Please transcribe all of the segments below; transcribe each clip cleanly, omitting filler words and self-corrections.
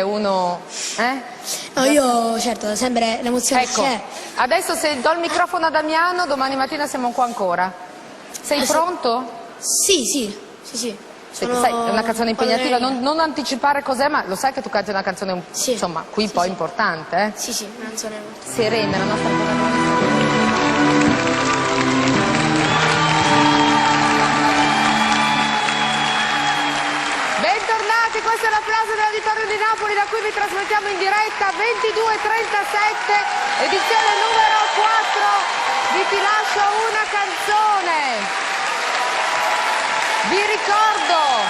Uno, No, io certo, sempre l'emozione ecco, c'è. adesso se do il microfono a Damiano, domani mattina siamo qua ancora. Sei pronto? Sì. Sai, è una canzone impegnativa, non anticipare cos'è, ma lo sai che tu canti una canzone, insomma, qui poi importante, eh? Sì, una canzone molto. Serena, la nostra protagonista. Bentornati, questo è l'applauso dell'Auditorio di Napoli, da cui vi trasmettiamo in diretta 22:37, edizione numero 4 di Ti lascio una canzone. Vi ricordo,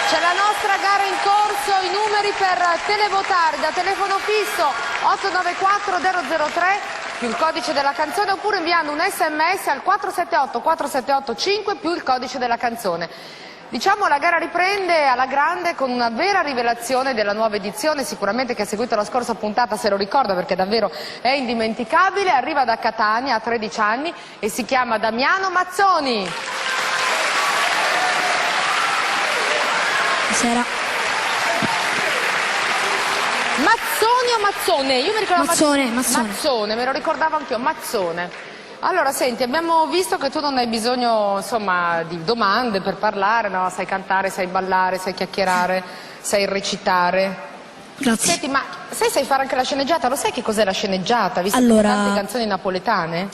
c'è la nostra gara in corso, i numeri per televotare da telefono fisso 894 003 più il codice della canzone, oppure inviando un SMS al 478 478 5 più il codice della canzone. Diciamo, la gara riprende alla grande con una vera rivelazione della nuova edizione. Sicuramente chi ha seguito la scorsa puntata se lo ricorda, perché davvero è indimenticabile. Arriva da Catania, ha 13 anni e si chiama Damiano Mazzoni. Buonasera. Mazzoni o Mazzone? Io mi ricordavo Mazzone, me lo ricordavo anch'io, Mazzone. Allora, senti, abbiamo visto che tu non hai bisogno, insomma, di domande per parlare, no? Sai cantare, sai ballare, sai chiacchierare, sai recitare. Grazie. Senti, ma sai fare anche la sceneggiata? Lo sai che cos'è la sceneggiata? Visto Allora, che tante canzoni napoletane?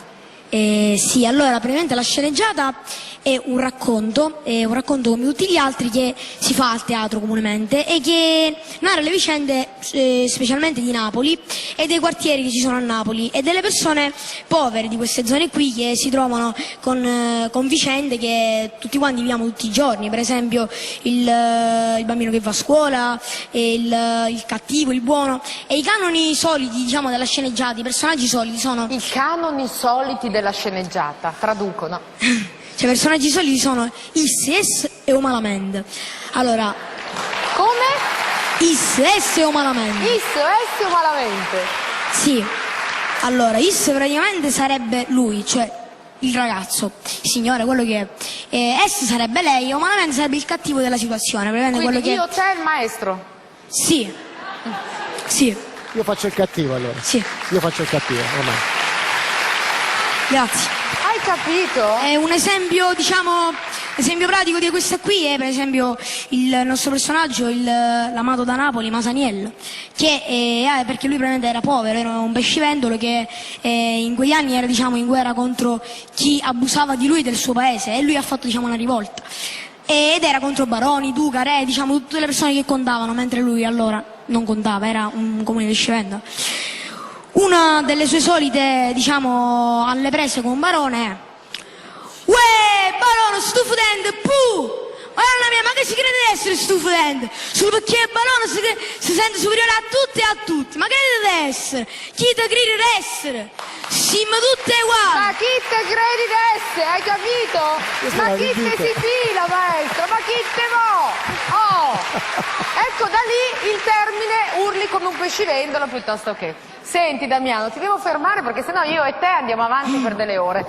Sì, allora praticamente la sceneggiata è un racconto come tutti gli altri che si fa al teatro comunemente e che narra le vicende specialmente di Napoli e dei quartieri che ci sono a Napoli e delle persone povere di queste zone qui che si trovano con vicende che tutti quanti viviamo tutti i giorni, per esempio il bambino che va a scuola, il cattivo, il buono, e i canoni soliti, diciamo, della sceneggiata, i personaggi soliti sono... I canoni soliti della sceneggiata, traducono. Cioè, i personaggi soliti sono Is e Omalamente. Allora... Come? Is e Omalamente. Is o malamente? Sì. Allora, Is praticamente sarebbe lui, cioè il ragazzo, il signore, quello che è. S sarebbe lei, e Omalamente sarebbe il cattivo della situazione. Quindi quello che... io, te, il maestro. Sì. Sì. Io faccio il cattivo allora. Sì. Io faccio il cattivo, ormai. Grazie. Hai capito? È un esempio, diciamo, esempio pratico di questa qui è per esempio il nostro personaggio, l'amato da Napoli, Masaniello, che perché lui probabilmente era povero, era un pescivendolo che in quegli anni era, diciamo, in guerra contro chi abusava di lui e del suo paese, e lui ha fatto, diciamo, una rivolta. Ed era contro baroni, duca, re, diciamo, tutte le persone che contavano, mentre lui allora non contava, era un comune pescivendolo. Una delle sue solite, diciamo, alle prese con un barone è: uè, barone, sto fudendo, puh! Madonna mia, ma che si crede di essere sto fudendo? Solo perché il barone si sente superiore a tutti e a tutti. Ma che crede di essere? Chi te crede di essere? Siamo tutte uguali. Ma chi te credi di essere, hai capito? Ma chi te si fila, maestro? Ma chi te vo? Oh! Ecco, da lì il termine urli come un pescivendolo piuttosto che... Senti Damiano, ti devo fermare perché sennò io e te andiamo avanti per delle ore.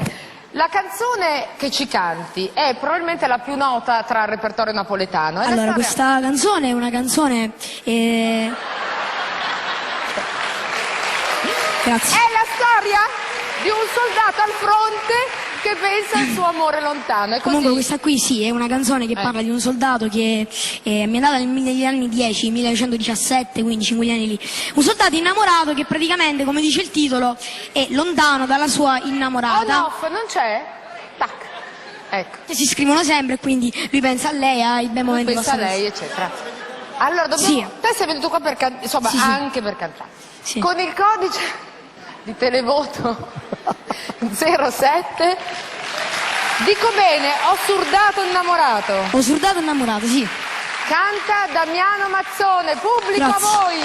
La canzone che ci canti è probabilmente la più nota tra il repertorio napoletano. Allora, questa canzone è una canzone... Grazie. È la storia di un soldato al fronte che pensa al suo amore lontano. È così? Comunque questa qui sì, è una canzone che parla di un soldato che mi è andata negli anni 10, 1917, 15, in quegli anni lì. Un soldato innamorato che praticamente, come dice il titolo, è lontano dalla sua innamorata. On off, non c'è? Tac. Ecco. Che si scrivono sempre, quindi lui pensa a lei, ai bei momenti Pensa a passati. lei, eccetera. Allora, dobbiamo... Sì. Te sei venuto qua per cantare, insomma, Sì. anche per cantare. Sì. Con il codice di televoto 07, dico bene, ho surdato innamorato. Ho surdato innamorato, sì. Canta Damiano Mazzone, pubblico. Grazie. A voi.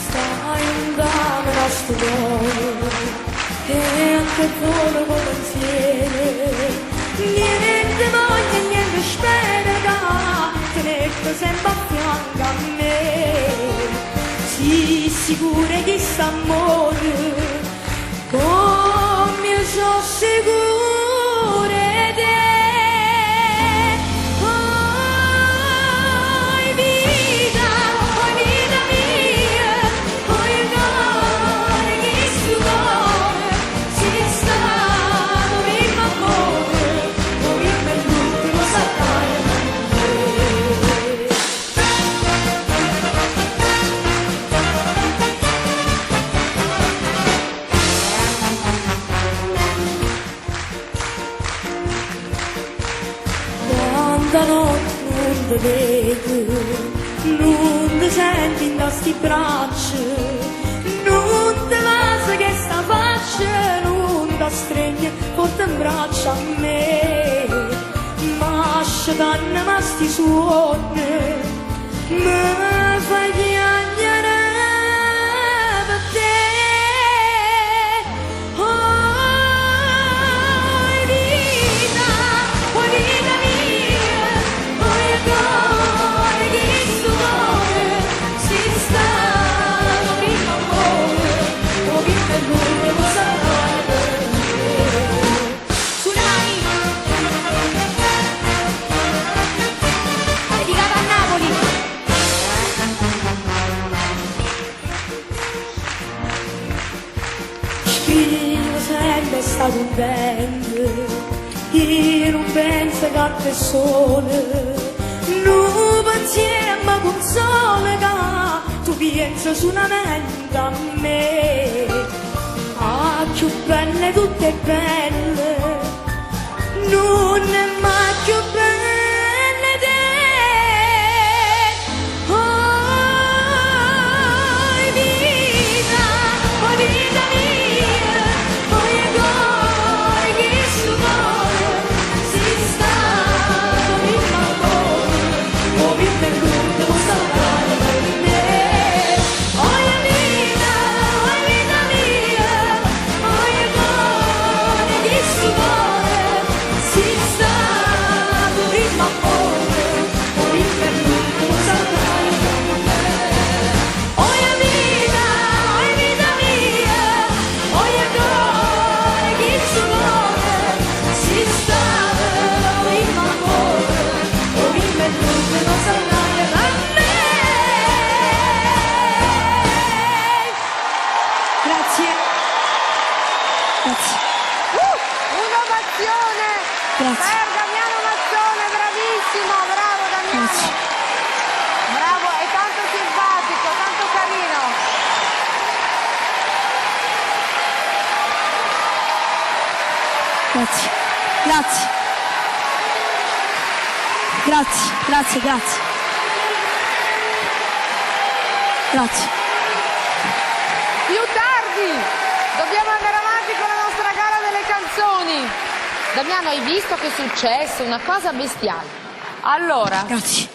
Stai in camera sto cuore e anche solo con pensieri, niente voglia, niente spera, ti metto sempre a fianco a me. sicure che s'amore, come sono sicure te. Oh, vita mia, oh, il cuore che sto cuore, si sta in amore, come per l'ultimo sapere. Quanta notte non ti vedo, non ti senti in questi braccia, non ti passa che sta faccia, non ti stringe forte in braccia a me, ma scetanna ma sti suoni, mi fai piangere per te. Oh, vita mia, oh, il cuore che sto cuore, si sta in amore, come per l'ultimo sapore. Sulle mani! Dedicata a Napoli! Scrivo sempre sta contento, io non penso che a persone, non pensiamo ma consola che tu pensi solamente a me. Ah, più belle tutte belle, non è mai più belle te. Oh, vita mia, oh, il cuore che sto cuore, si sta in amore, come per l'ultimo sapere per me. Oh, vita mia, oh, il cuore che sto cuore, si sta in amore, come per l'ultimo sapere per me. Oh, vita mia, oh, il cuore che sto cuore, si sta in amore, come per l'ultimo sapere per me. Grazie. Grazie. Un'ovazione Grazie. per Damiano Mazzone, bravissimo, bravo Damiano. Grazie. Bravo, è tanto simpatico, tanto carino. Grazie. Grazie. Grazie, grazie, grazie. Grazie. Più tardi dobbiamo andare avanti con la nostra gara delle canzoni. Damiano, hai visto che è successo? Una cosa bestiale. Allora, Grazie.